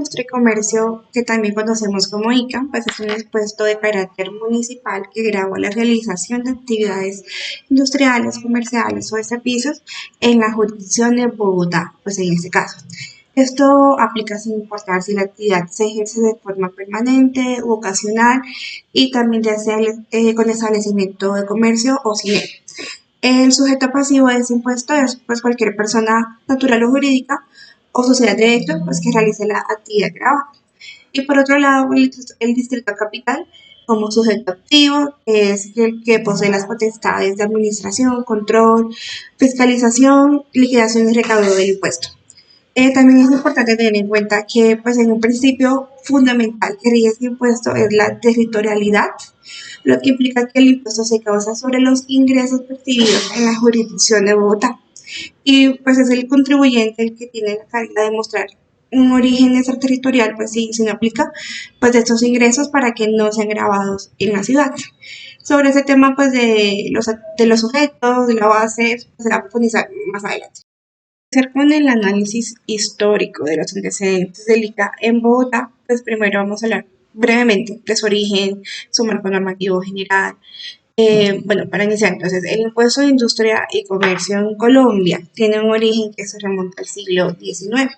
Industria y Comercio, que también conocemos como ICA, pues es un impuesto de carácter municipal que grava la realización de actividades industriales, comerciales o de servicios en la jurisdicción de Bogotá, pues en este caso. Esto aplica sin importar si la actividad se ejerce de forma permanente u ocasional y también ya sea con establecimiento de comercio o sin él. El sujeto pasivo de ese impuesto es pues, cualquier persona natural o jurídica o sociedad de hecho pues, que realice la actividad grabada. Y por otro lado, el distrito capital como sujeto activo, que es el que posee las potestades de administración, control, fiscalización, liquidación y recaudo del impuesto. También es importante tener en cuenta que pues, en un principio fundamental que rige este impuesto es la territorialidad, lo que implica que el impuesto se causa sobre los ingresos percibidos en la jurisdicción de Bogotá. Y pues es el contribuyente el que tiene la carga de mostrar un origen extraterritorial, pues sí, se aplica pues de estos ingresos para que no sean grabados en la ciudad. Sobre ese tema pues de los sujetos, de la base, pues, se va a profundizar más adelante. Con el análisis histórico de los antecedentes del ICA en Bogotá, pues primero vamos a hablar brevemente de su origen, su marco normativo general. Bueno, para iniciar, entonces, el impuesto de industria y comercio en Colombia tiene un origen que se remonta al siglo XIX.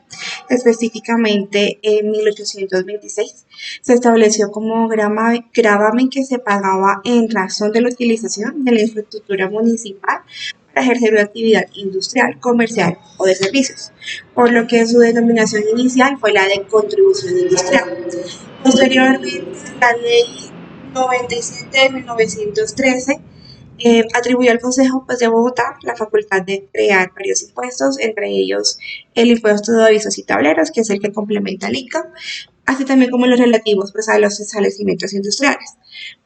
Específicamente, en 1826 se estableció como gravamen que se pagaba en razón de la utilización de la infraestructura municipal para ejercer una actividad industrial, comercial o de servicios, por lo que su denominación inicial fue la de contribución industrial. Posteriormente, la ley 97 de 1913 atribuyó al Consejo pues, de Bogotá la facultad de crear varios impuestos, entre ellos el impuesto de avisos y tableros, que es el que complementa al ICA, así también como los relativos pues, a los establecimientos industriales.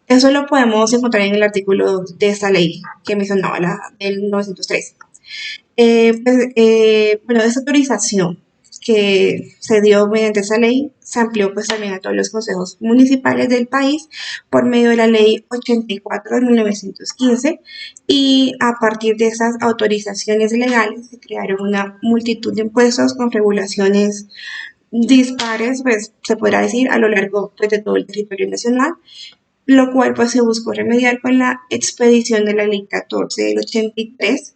Eso lo podemos encontrar en el artículo de esta ley que mencionaba, la del 1913. Bueno, esta autorización que se dio mediante esa ley se amplió pues también a todos los consejos municipales del país por medio de la ley 84 de 1915 y a partir de esas autorizaciones legales se crearon una multitud de impuestos con regulaciones dispares, pues se podrá decir, a lo largo pues, de todo el territorio nacional, lo cual pues se buscó remediar con la expedición de la Ley 14 del 83,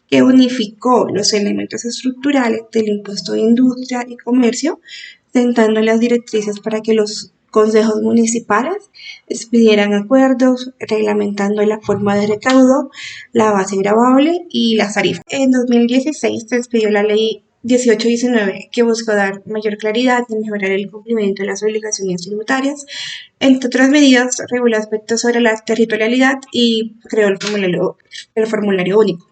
que unificó los elementos estructurales del impuesto de industria y comercio, sentando las directrices para que los consejos municipales expidieran acuerdos, reglamentando la forma de recaudo, la base gravable y las tarifas. En 2016 se expidió la Ley 1819, que buscó dar mayor claridad y mejorar el cumplimiento de las obligaciones tributarias. Entre otras medidas, reguló aspectos sobre la territorialidad y creó el formulario único.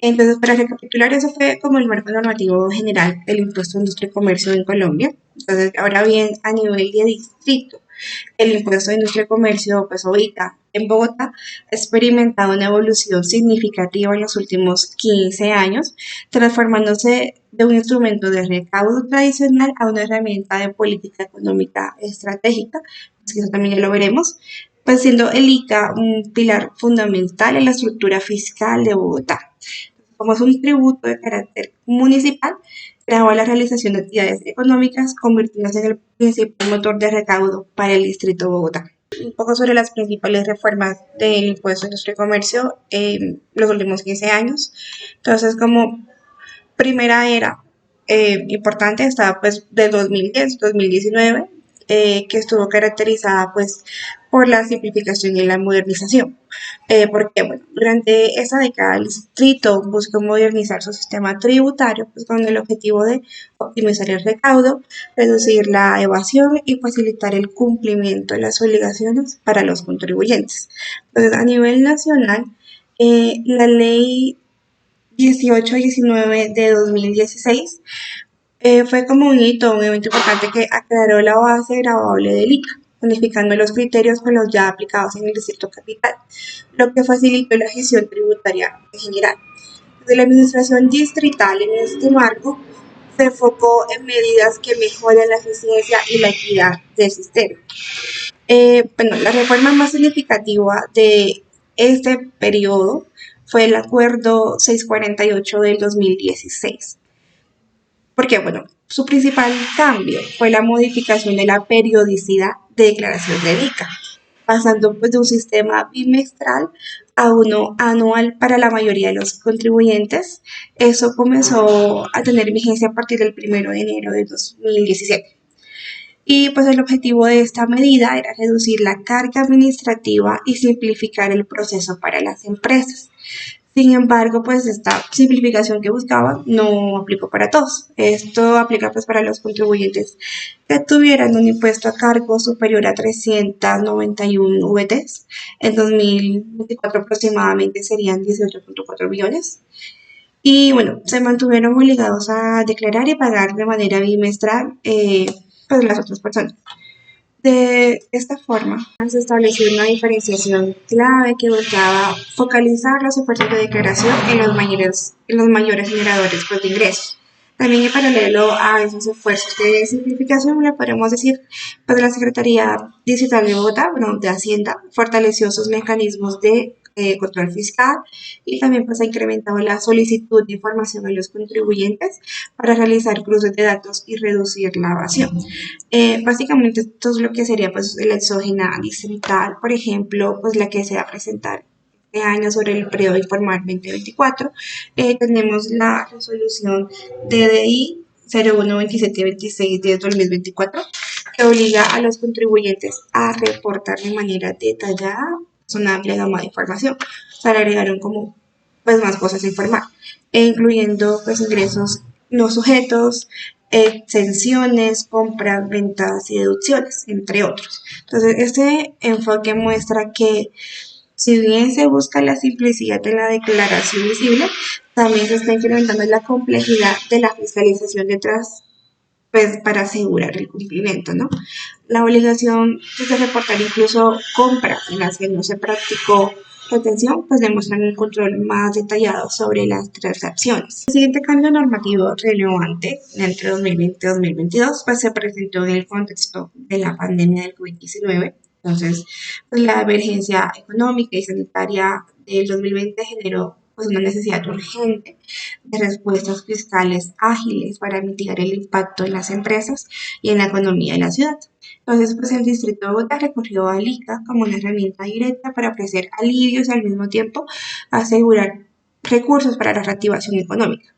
Entonces, para recapitular, eso fue como el marco normativo general del impuesto de industria y comercio en Colombia. Entonces, ahora bien, a nivel de distrito, el impuesto de industria y comercio, pues ahorita en Bogotá, ha experimentado una evolución significativa en los últimos 15 años, transformándose de un instrumento de recaudo tradicional a una herramienta de política económica estratégica, pues eso también ya lo veremos, pues siendo el ICA un pilar fundamental en la estructura fiscal de Bogotá. Como es un tributo de carácter municipal, grabó la realización de actividades económicas, convirtiéndose en el principal motor de recaudo para el distrito de Bogotá. Un poco sobre las principales reformas del impuesto de industria y comercio en los últimos 15 años. Entonces, como primera era importante, estaba pues del 2010-2019, que estuvo caracterizada pues por la simplificación y la modernización. Porque bueno, durante esa década el distrito buscó modernizar su sistema tributario pues, con el objetivo de optimizar el recaudo, reducir la evasión y facilitar el cumplimiento de las obligaciones para los contribuyentes. Entonces, a nivel nacional, la ley 18-19 de 2016 fue como un hito, un evento importante que aclaró la base gravable del ICA, unificando los criterios con los ya aplicados en el Distrito Capital, lo que facilitó la gestión tributaria en general. Desde la administración distrital en este marco se enfocó en medidas que mejoran la eficiencia y la equidad del sistema. Bueno, la reforma más significativa de este periodo fue el Acuerdo 648 del 2016, porque, bueno, su principal cambio fue la modificación de la periodicidad de declaración de ICA, pasando pues de un sistema bimestral a uno anual para la mayoría de los contribuyentes. Eso comenzó a tener vigencia a partir del 1 de enero de 2017. Y pues el objetivo de esta medida era reducir la carga administrativa y simplificar el proceso para las empresas. Sin embargo, pues esta simplificación que buscaba no aplicó para todos. Esto aplica pues para los contribuyentes que tuvieran un impuesto a cargo superior a 391 VTs. En 2024 aproximadamente serían 18.4 billones. Y bueno, se mantuvieron obligados a declarar y pagar de manera bimestral pues las otras personas. De esta forma, se estableció una diferenciación clave que buscaba focalizar los esfuerzos de declaración en los mayores generadores pues, de ingresos. También en paralelo a esos esfuerzos de simplificación, le podemos decir, pues la Secretaría Digital de Bogotá, bueno, de Hacienda, fortaleció sus mecanismos de control fiscal y también pues ha incrementado la solicitud de información a los contribuyentes para realizar cruces de datos y reducir la evasión. Básicamente esto es lo que sería pues la exógena distrital, por ejemplo, pues la que se va a presentar este año sobre el periodo informal 2024. Tenemos la resolución DDI 012726 de 2024 que obliga a los contribuyentes a reportar de manera detallada una amplia gama de información. O sea, le agregaron como pues más cosas a informar, incluyendo pues ingresos no sujetos, exenciones, compras, ventas y deducciones, entre otros. Entonces, este enfoque muestra que si bien se busca la simplicidad de la declaración visible, también se está incrementando la complejidad de la fiscalización detrás, pues para asegurar el cumplimiento, ¿no? La obligación de reportar incluso compras en las que no se practicó retención, pues demuestran un control más detallado sobre las transacciones. El siguiente cambio normativo relevante entre 2020 y 2022 pues, se presentó en el contexto de la pandemia del COVID-19. Entonces, pues, la emergencia económica y sanitaria del 2020 generó pues, una necesidad urgente de respuestas fiscales ágiles para mitigar el impacto en las empresas y en la economía de la ciudad. Entonces, pues el Distrito de Bogotá recurrió al ICA como una herramienta directa para ofrecer alivios y al mismo tiempo asegurar recursos para la reactivación económica.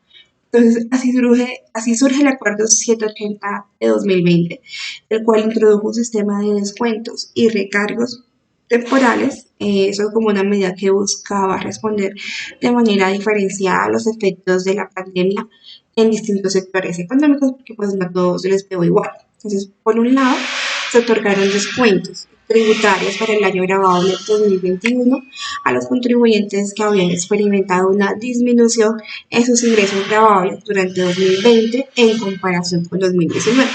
Entonces, así surge el Acuerdo 780 de 2020, el cual introdujo un sistema de descuentos y recargos temporales, eso como una medida que buscaba responder de manera diferenciada a los efectos de la pandemia en distintos sectores económicos, porque pues no a todos se les pegó igual. Entonces, por un lado, se otorgaron descuentos tributarios para el año grabable 2021 a los contribuyentes que habían experimentado una disminución en sus ingresos grabables durante 2020 en comparación con 2019.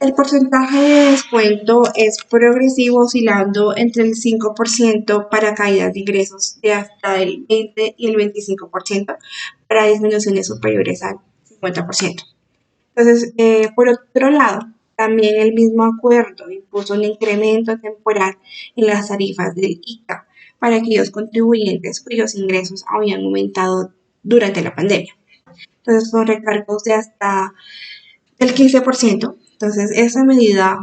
El porcentaje de descuento es progresivo, oscilando entre el 5% para caídas de ingresos de hasta el 20 y el 25% para disminuciones superiores al 50%. Entonces, por otro lado, también el mismo acuerdo impuso un incremento temporal en las tarifas del ICA para aquellos contribuyentes cuyos ingresos habían aumentado durante la pandemia. Entonces, con recargos de hasta el 15%. Entonces, esa medida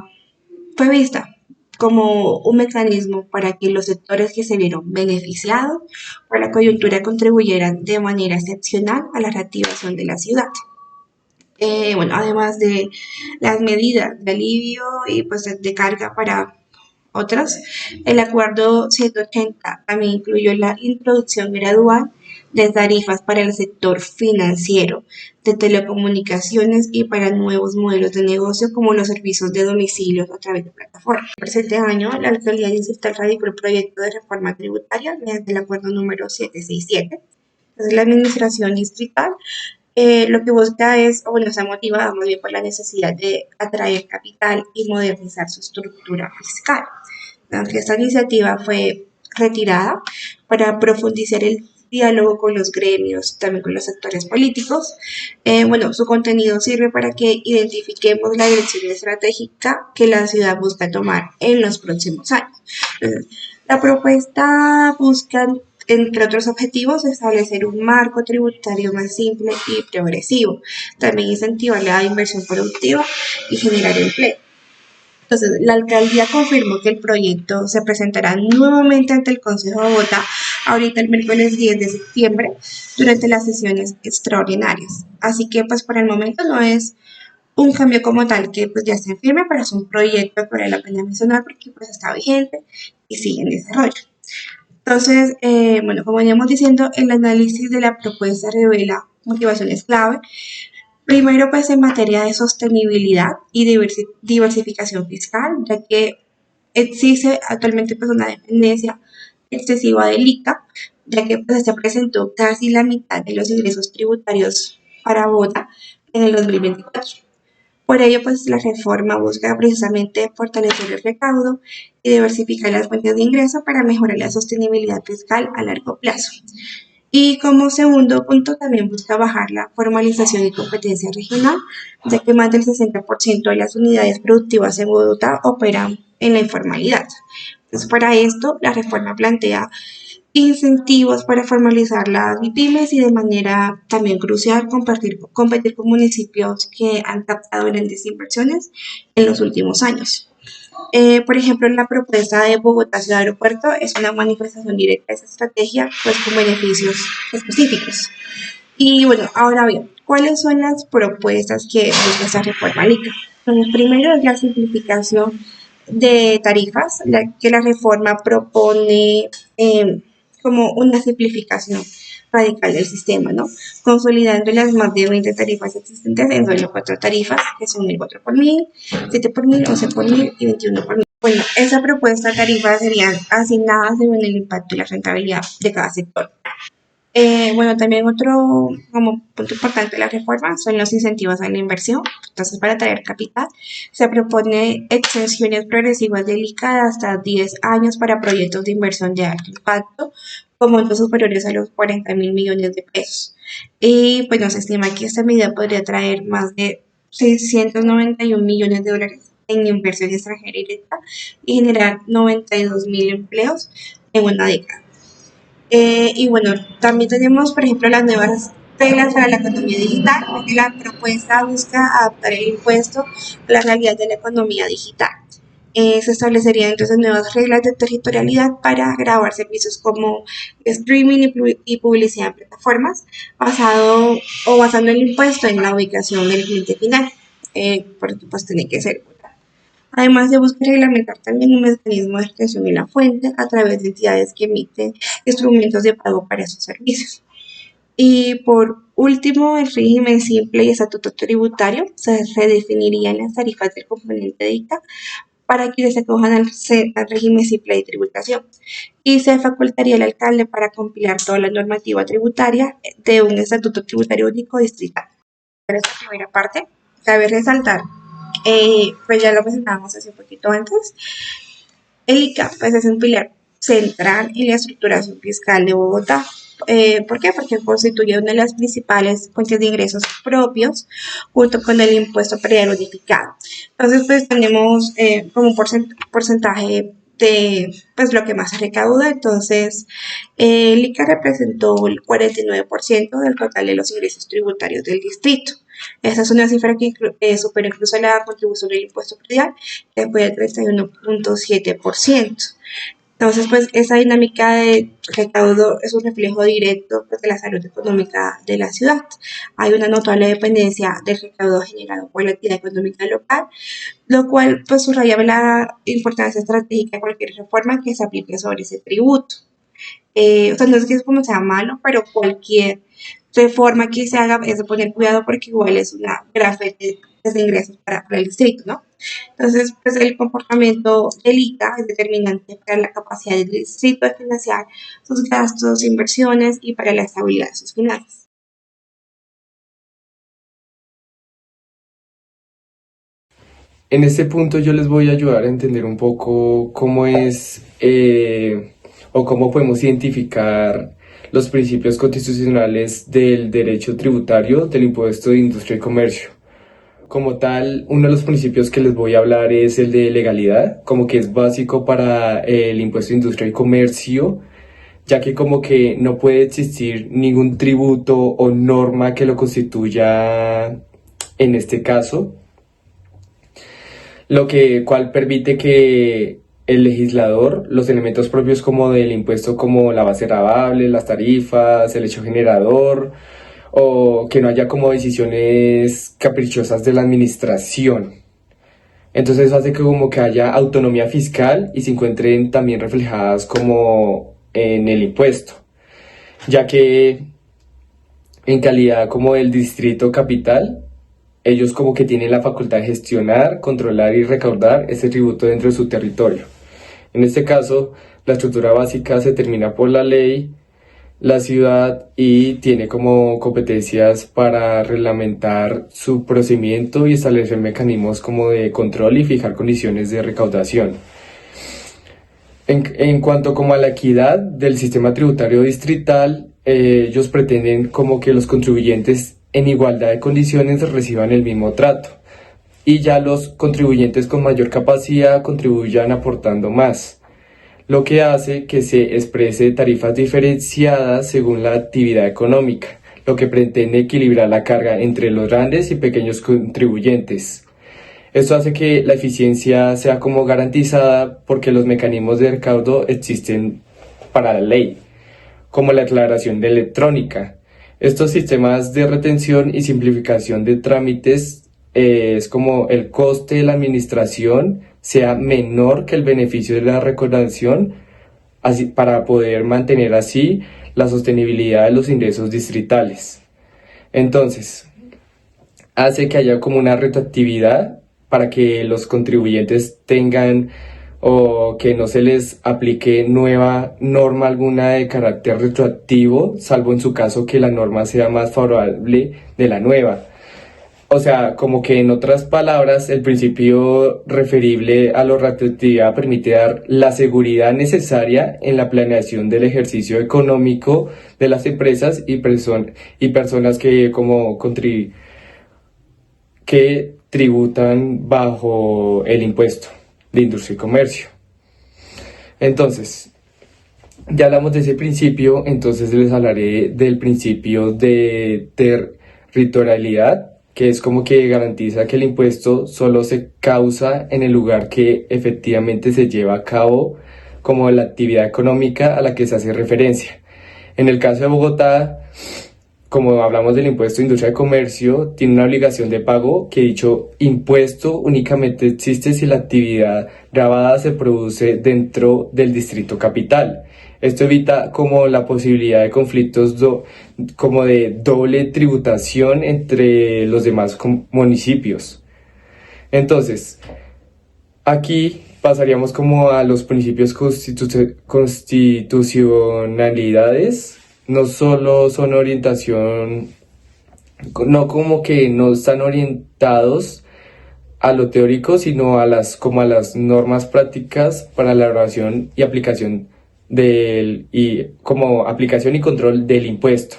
fue vista como un mecanismo para que los sectores que se vieron beneficiados por la coyuntura contribuyeran de manera excepcional a la reactivación de la ciudad. Bueno, además de las medidas de alivio y pues de carga para otros, el acuerdo 180 también incluyó la introducción gradual de tarifas para el sector financiero, de telecomunicaciones y para nuevos modelos de negocio como los servicios de domicilios a través de plataformas. El presente año, la Alcaldía Distrital radicó el proyecto de reforma tributaria mediante el acuerdo número 767. Entonces, la Administración Distrital lo que busca es, o bueno, está motivada más bien por la necesidad de atraer capital y modernizar su estructura fiscal. Aunque esta iniciativa fue retirada para profundizar el diálogo con los gremios, también con los sectores políticos. Bueno, su contenido sirve para que identifiquemos la dirección estratégica que la ciudad busca tomar en los próximos años. Entonces, la propuesta busca entre otros objetivos, establecer un marco tributario más simple y progresivo. También incentivar la inversión productiva y generar empleo. Entonces, la alcaldía confirmó que el proyecto se presentará nuevamente ante el Consejo de Bogotá ahorita el miércoles 10 de septiembre durante las sesiones extraordinarias. Así que pues por el momento no es un cambio como tal que pues ya esté firme, pero es un proyecto que vale la pena mencionar porque pues está vigente y sigue en desarrollo. Entonces, bueno, como veníamos diciendo, el análisis de la propuesta revela motivaciones clave. Primero, pues en materia de sostenibilidad y diversificación fiscal, ya que existe actualmente pues una dependencia excesiva del ICA, ya que pues se presentó casi la mitad de los ingresos tributarios para Bogotá en el 2024. Por ello, pues la reforma busca precisamente fortalecer el recaudo y diversificar las fuentes de ingreso para mejorar la sostenibilidad fiscal a largo plazo. Y como segundo punto, también busca bajar la formalización y competencia regional, ya que más del 60% de las unidades productivas en Bogotá operan en la informalidad. Entonces, para esto, la reforma plantea incentivos para formalizar las pymes y de manera también crucial competir con municipios que han captado grandes inversiones en los últimos años. Por ejemplo, la propuesta de Bogotá Ciudad Aeropuerto es una manifestación directa de esa estrategia, pues con beneficios específicos. Y bueno, ahora bien, ¿cuáles son las propuestas que busca esta reforma LICA? Entonces, primero es la simplificación de tarifas, que la reforma propone como una simplificación radical del sistema, ¿no? Consolidando las más de 20 tarifas existentes en solo 4 tarifas, que son el 4 por 1000, 7 por 1000, 11 por 1000 y 21 por 1000. Bueno, esa propuesta de tarifas serían asignadas según el impacto y la rentabilidad de cada sector. Bueno, también otro como punto importante de la reforma son los incentivos a la inversión. Entonces, para atraer capital, se propone extensiones progresivas del ICA de hasta 10 años para proyectos de inversión de alto impacto, con montos superiores a los 40.000 millones de pesos. Y pues nos estima que esta medida podría traer más de 691 millones de dólares en inversión extranjera directa y generar 92.000 empleos en una década. Y bueno, también tenemos, por ejemplo, las nuevas reglas para la economía digital, porque la propuesta busca adaptar el impuesto a la realidad de la economía digital. Se establecerían entonces nuevas reglas de territorialidad para grabar servicios como streaming y publicidad en plataformas, basando el impuesto en la ubicación del cliente final, porque pues tiene que ser. Además, se busca reglamentar también un mecanismo de gestión en la fuente a través de entidades que emiten instrumentos de pago para esos servicios. Y por último, el régimen simple y estatuto tributario se redefinirían las tarifas del componente de ICA para quienes se acojan al régimen simple de tributación y se facultaría al alcalde para compilar toda la normativa tributaria de un estatuto tributario único distrital. En esta primera parte, cabe resaltar, pues ya lo presentábamos hace un poquito antes, el ICA pues, es un pilar central en la estructuración fiscal de Bogotá. ¿Por qué? Porque constituye una de las principales fuentes de ingresos propios junto con el impuesto predial unificado. Entonces, pues tenemos como un porcentaje de pues, lo que más se recauda. Entonces, el ICA representó el 49% del total de los ingresos tributarios del distrito. Esta es una cifra que supera incluso la contribución del impuesto predial, que fue del 31.7%. Entonces, pues esa dinámica de recaudo es un reflejo directo pues, de la salud económica de la ciudad. Hay una notable dependencia del recaudo generado por la actividad económica local, lo cual pues subraya la importancia estratégica de cualquier reforma que se aplique sobre ese tributo. O sea, no es que es como sea malo, pero cualquier reforma que se haga es de poner cuidado porque igual es una gran fuente de ingresos para el distrito, ¿no? Entonces, pues el comportamiento del ICA es determinante para la capacidad del distrito de financiar sus gastos, inversiones y para la estabilidad de sus finanzas. En este punto yo les voy a ayudar a entender un poco cómo es o cómo podemos identificar los principios constitucionales del derecho tributario del impuesto de industria y comercio. Como tal, uno de los principios que les voy a hablar es el de legalidad, como que es básico para el impuesto de industria y comercio. ya que como que no puede existir ningún tributo o norma que lo constituya en este caso, cual permite que el legislador, los elementos propios como del impuesto como la base gravable, las tarifas, el hecho generador, o que no haya como decisiones caprichosas de la administración. Entonces eso hace que como que haya autonomía fiscal y se encuentren también reflejadas como en el impuesto, ya que en calidad como del distrito capital, ellos como que tienen la facultad de gestionar, controlar y recaudar ese tributo dentro de su territorio. En este caso, la estructura básica se determina por la ley, la ciudad, y tiene como competencias para reglamentar su procedimiento y establecer mecanismos como de control y fijar condiciones de recaudación. En cuanto como a la equidad del sistema tributario distrital, ellos pretenden como que los contribuyentes en igualdad de condiciones reciban el mismo trato y ya los contribuyentes con mayor capacidad contribuyan aportando más, lo que hace que se exprese tarifas diferenciadas según la actividad económica, lo que pretende equilibrar la carga entre los grandes y pequeños contribuyentes. Esto hace que la eficiencia sea como garantizada porque los mecanismos de recaudo existen para la ley, como la declaración de electrónica. Estos sistemas de retención y simplificación de trámites es como el coste de la administración sea menor que el beneficio de la recaudación, así, para poder mantener así la sostenibilidad de los ingresos distritales. Entonces, hace que haya como una retroactividad para que los contribuyentes tengan o que no se les aplique nueva norma alguna de carácter retroactivo, salvo en su caso que la norma sea más favorable de la nueva. O sea, como que en otras palabras, el principio referible a la retroactividad permite dar la seguridad necesaria en la planeación del ejercicio económico de las empresas y personas que que tributan bajo el impuesto de industria y comercio. Entonces, ya hablamos de ese principio, entonces les hablaré del principio de territorialidad, que es como que garantiza que el impuesto solo se causa en el lugar que efectivamente se lleva a cabo como la actividad económica a la que se hace referencia. En el caso de Bogotá, como hablamos del impuesto de industria y comercio, tiene una obligación de pago que dicho impuesto únicamente existe si la actividad grabada se produce dentro del distrito capital. Esto evita como la posibilidad de conflictos como de doble tributación entre los demás municipios. Entonces, aquí pasaríamos como a los principios constitucionalidades. No solo son orientación, no como que no están orientados a lo teórico, sino como a las normas prácticas para la elaboración y aplicación como aplicación y control del impuesto.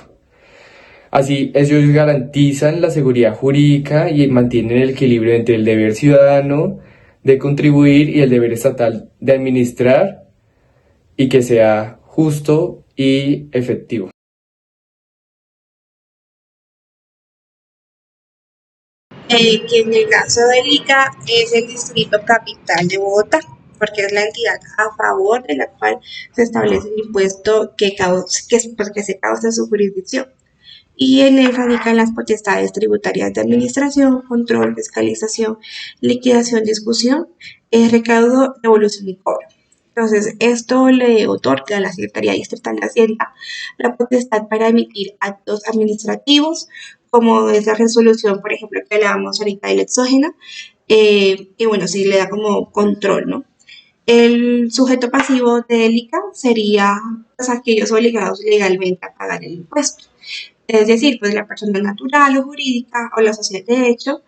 Así, ellos garantizan la seguridad jurídica y mantienen el equilibrio entre el deber ciudadano de contribuir y el deber estatal de administrar, y que sea justo y efectivo. Que en el caso del ICA es el Distrito Capital de Bogotá, porque es la entidad a favor de la cual se establece el impuesto que se causa en su jurisdicción. Y en él radican las potestades tributarias de administración, control, fiscalización, liquidación, discusión, recaudo, devolución y cobro. Entonces, esto le otorga a la Secretaría Distrital de Hacienda la potestad para emitir actos administrativos, como es la resolución, por ejemplo, que hablábamos ahorita de la exógena, y bueno, sí le da como control, ¿no? El sujeto pasivo del ICA sería pues, aquellos obligados legalmente a pagar el impuesto. Es decir, pues la persona natural o jurídica o la sociedad de hecho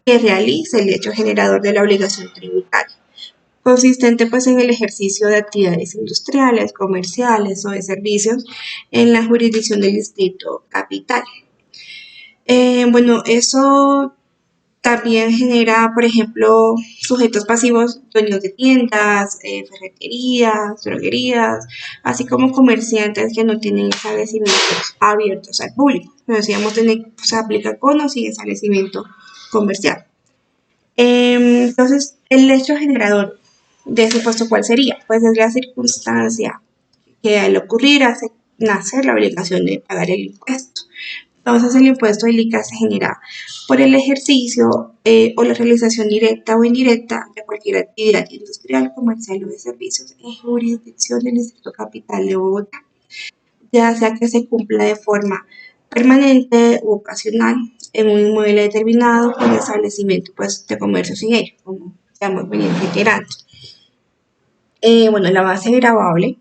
que realice el hecho generador de la obligación tributaria, consistente pues en el ejercicio de actividades industriales, comerciales o de servicios en la jurisdicción del distrito capital. Bueno, eso También genera, por ejemplo, sujetos pasivos, dueños de tiendas, ferreterías, droguerías, así como comerciantes que no tienen establecimientos abiertos al público. Como decíamos, se aplica con o sin establecimiento comercial. Entonces, el hecho generador de ese impuesto, ¿cuál sería? Pues es la circunstancia que al ocurrir hace nacer la obligación de pagar el impuesto. Entonces, el impuesto del ICA se genera por el ejercicio o la realización directa o indirecta de cualquier actividad industrial, comercial o de servicios en jurisdicción del Distrito Capital de Bogotá, ya sea que se cumpla de forma permanente u ocasional en un inmueble determinado con establecimiento pues, de comercio sin ello, como estamos reiterando. Bueno, la base gravable,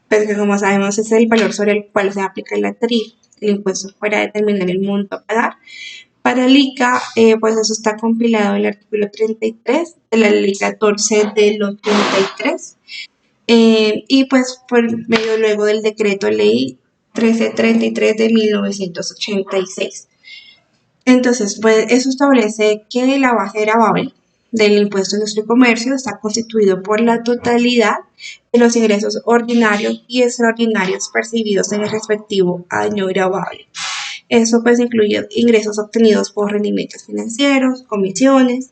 pues que como sabemos es el valor sobre el cual se aplica la tarifa, el impuesto para determinar el monto a pagar. Para el ICA, pues eso está compilado en el artículo 33 de la ley 14 del 83 y pues por medio luego del decreto ley 1333 de 1986. Entonces, pues eso establece que la base gravable del impuesto de industria y comercio está constituido por la totalidad de los ingresos ordinarios y extraordinarios percibidos en el respectivo año gravable. Eso pues incluye ingresos obtenidos por rendimientos financieros, comisiones,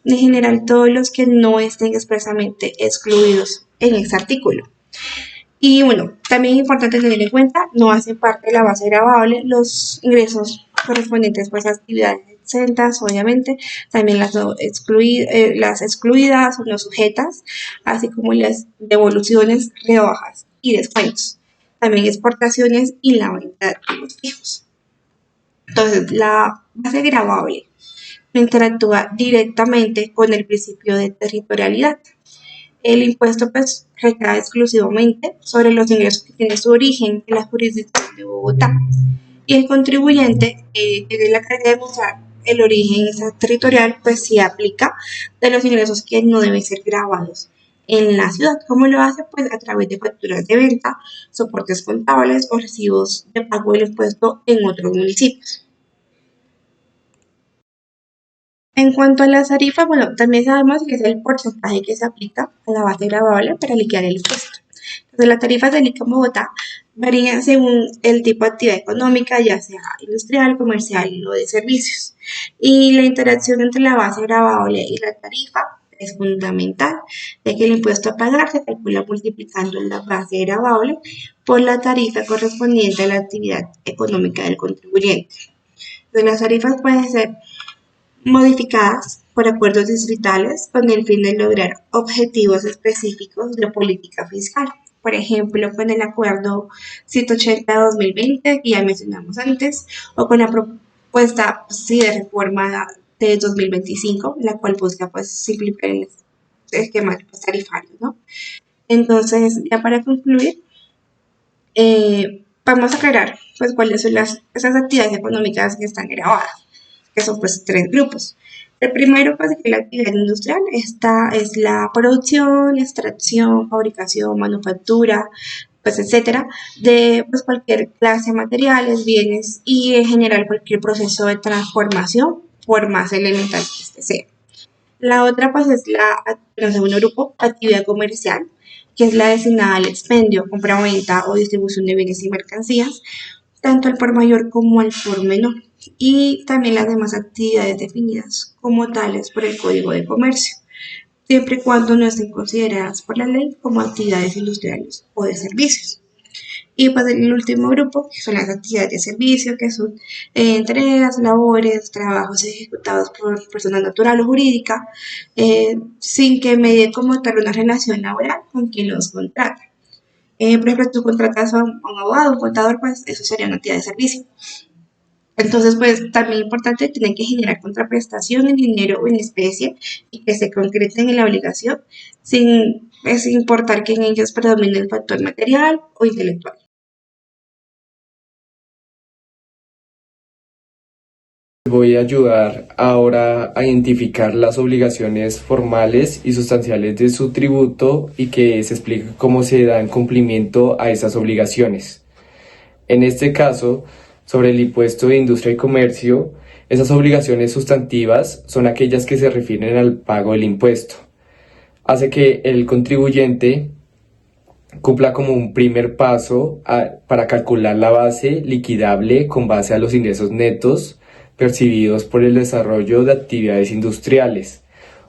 en general todos los que no estén expresamente excluidos en este artículo. Y bueno, también es importante tener en cuenta, no hacen parte de la base gravable los ingresos correspondientes pues a actividades exentas, obviamente, también las excluidas o no sujetas, así como las devoluciones, rebajas y descuentos. También exportaciones y la venta de activos fijos. Entonces, la base gravable interactúa directamente con el principio de territorialidad. El impuesto pues recae exclusivamente sobre los ingresos que tienen su origen en la jurisdicción de Bogotá y el contribuyente tiene la carga de demostrar el origen territorial pues sí aplica de los ingresos que no deben ser grabados en la ciudad. ¿Cómo lo hace? Pues a través de facturas de venta, soportes contables o recibos de pago del impuesto en otros municipios. En cuanto a las tarifas, bueno, también sabemos que es el porcentaje que se aplica a la base gravable para liquidar el impuesto. Entonces, las tarifas del ICA en Bogotá varían según el tipo de actividad económica, ya sea industrial, comercial o de servicios. Y la interacción entre la base gravable y la tarifa es fundamental, ya que el impuesto a pagar se calcula multiplicando la base gravable por la tarifa correspondiente a la actividad económica del contribuyente. Entonces, las tarifas pueden ser modificadas por acuerdos distritales con el fin de lograr objetivos específicos de política fiscal. Por ejemplo, con el acuerdo 180-2020 que ya mencionamos antes, o con la propuesta sí, de reforma de 2025, la cual busca pues simplificar el esquema tarifario, ¿no? Entonces, ya para concluir, vamos a aclarar pues cuáles son esas actividades económicas que están grabadas, que son pues tres grupos. El primero, pues, que la actividad industrial, esta es la producción, extracción, fabricación, manufactura, pues, etcétera, de pues, cualquier clase de materiales, bienes y en general cualquier proceso de transformación, por más elemental que este sea. La otra, pues, es el segundo grupo, actividad comercial, que es la destinada al expendio, compra-venta o distribución de bienes y mercancías, tanto al por mayor como al por menor, y también las demás actividades definidas como tales por el Código de Comercio, siempre y cuando no estén consideradas por la ley como actividades industriales o de servicios. Y pues el último grupo, que son las actividades de servicio, que son entregas, labores, trabajos ejecutados por persona natural o jurídica, sin que medie como tal una relación laboral con quien los contrata. Por ejemplo, tú contratas a un abogado, un contador, pues eso sería una actividad de servicio. Entonces, pues también es importante, tienen que generar contraprestación en dinero o en especie y que se concreten en la obligación sin importar que en ellos predomine el factor material o intelectual. Voy a ayudar ahora a identificar las obligaciones formales y sustanciales de su tributo y que se explique cómo se dan cumplimiento a esas obligaciones. En este caso, sobre el impuesto de industria y comercio, Esas obligaciones sustantivas son aquellas que se refieren al pago del impuesto. Hace que el contribuyente cumpla como un primer paso para calcular la base liquidable con base a los ingresos netos percibidos por el desarrollo de actividades industriales,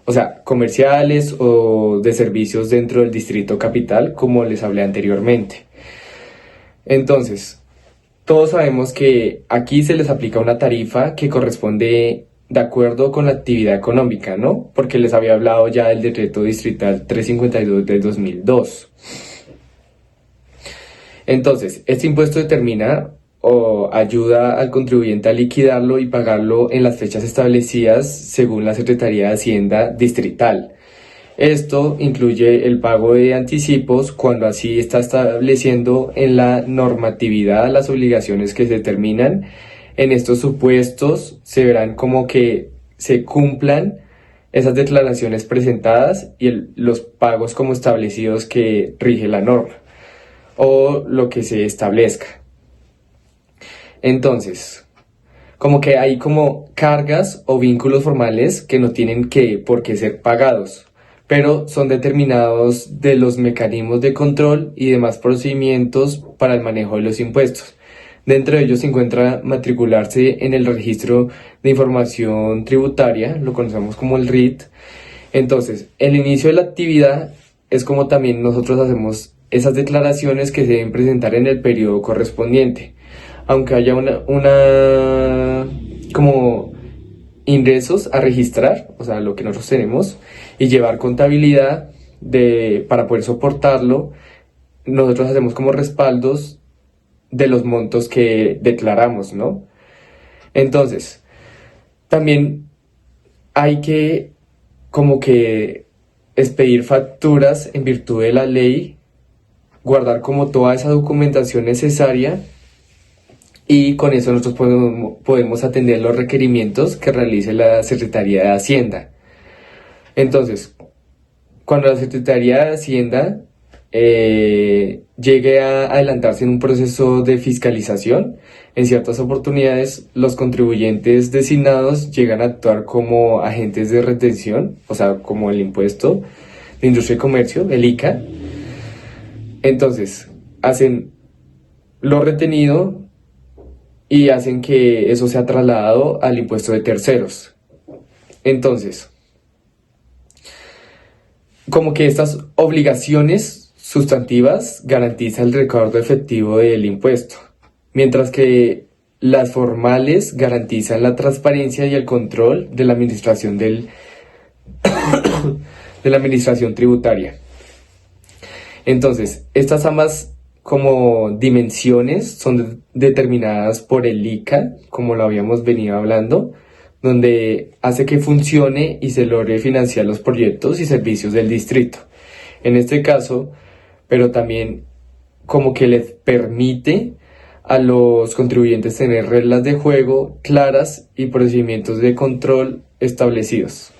o sea, comerciales o de servicios dentro del distrito capital, como les hablé anteriormente. Entonces, todos sabemos que aquí se les aplica una tarifa que corresponde de acuerdo con la actividad económica, ¿no? Porque les había hablado ya del decreto distrital 352 de 2002. Entonces, este impuesto determina o ayuda al contribuyente a liquidarlo y pagarlo en las fechas establecidas según la Secretaría de Hacienda Distrital. Esto incluye el pago de anticipos cuando así está estableciendo en la normatividad las obligaciones que se determinan. En estos supuestos se verán como que se cumplan esas declaraciones presentadas y los pagos como establecidos que rige la norma o lo que se establezca. Entonces, como que hay como cargas o vínculos formales que no tienen por qué ser pagados, pero son determinados de los mecanismos de control y demás procedimientos para el manejo de los impuestos. Dentro de ellos se encuentra matricularse en el registro de información tributaria, lo conocemos como el RIT. Entonces, el inicio de la actividad es como también nosotros hacemos esas declaraciones que se deben presentar en el periodo correspondiente. Aunque haya como ingresos a registrar, o sea, lo que nosotros tenemos, y llevar contabilidad para poder soportarlo, nosotros hacemos como respaldos de los montos que declaramos, ¿no? Entonces, también hay que como que expedir facturas en virtud de la ley, guardar como toda esa documentación necesaria y con eso nosotros podemos atender los requerimientos que realice la Secretaría de Hacienda. Entonces, cuando la Secretaría de Hacienda llegue a adelantarse en un proceso de fiscalización, en ciertas oportunidades los contribuyentes designados llegan a actuar como agentes de retención, o sea, como el impuesto de industria y comercio, el ICA. Entonces, hacen lo retenido y hacen que eso sea trasladado al impuesto de terceros. Entonces, como que estas obligaciones sustantivas garantizan el recaudo efectivo del impuesto, mientras que las formales garantizan la transparencia y el control de la administración de la administración tributaria. Entonces, estas ambas como dimensiones son determinadas por el ICA, como lo habíamos venido hablando, donde hace que funcione y se logre financiar los proyectos y servicios del distrito. En este caso, pero también como que les permite a los contribuyentes tener reglas de juego claras y procedimientos de control establecidos.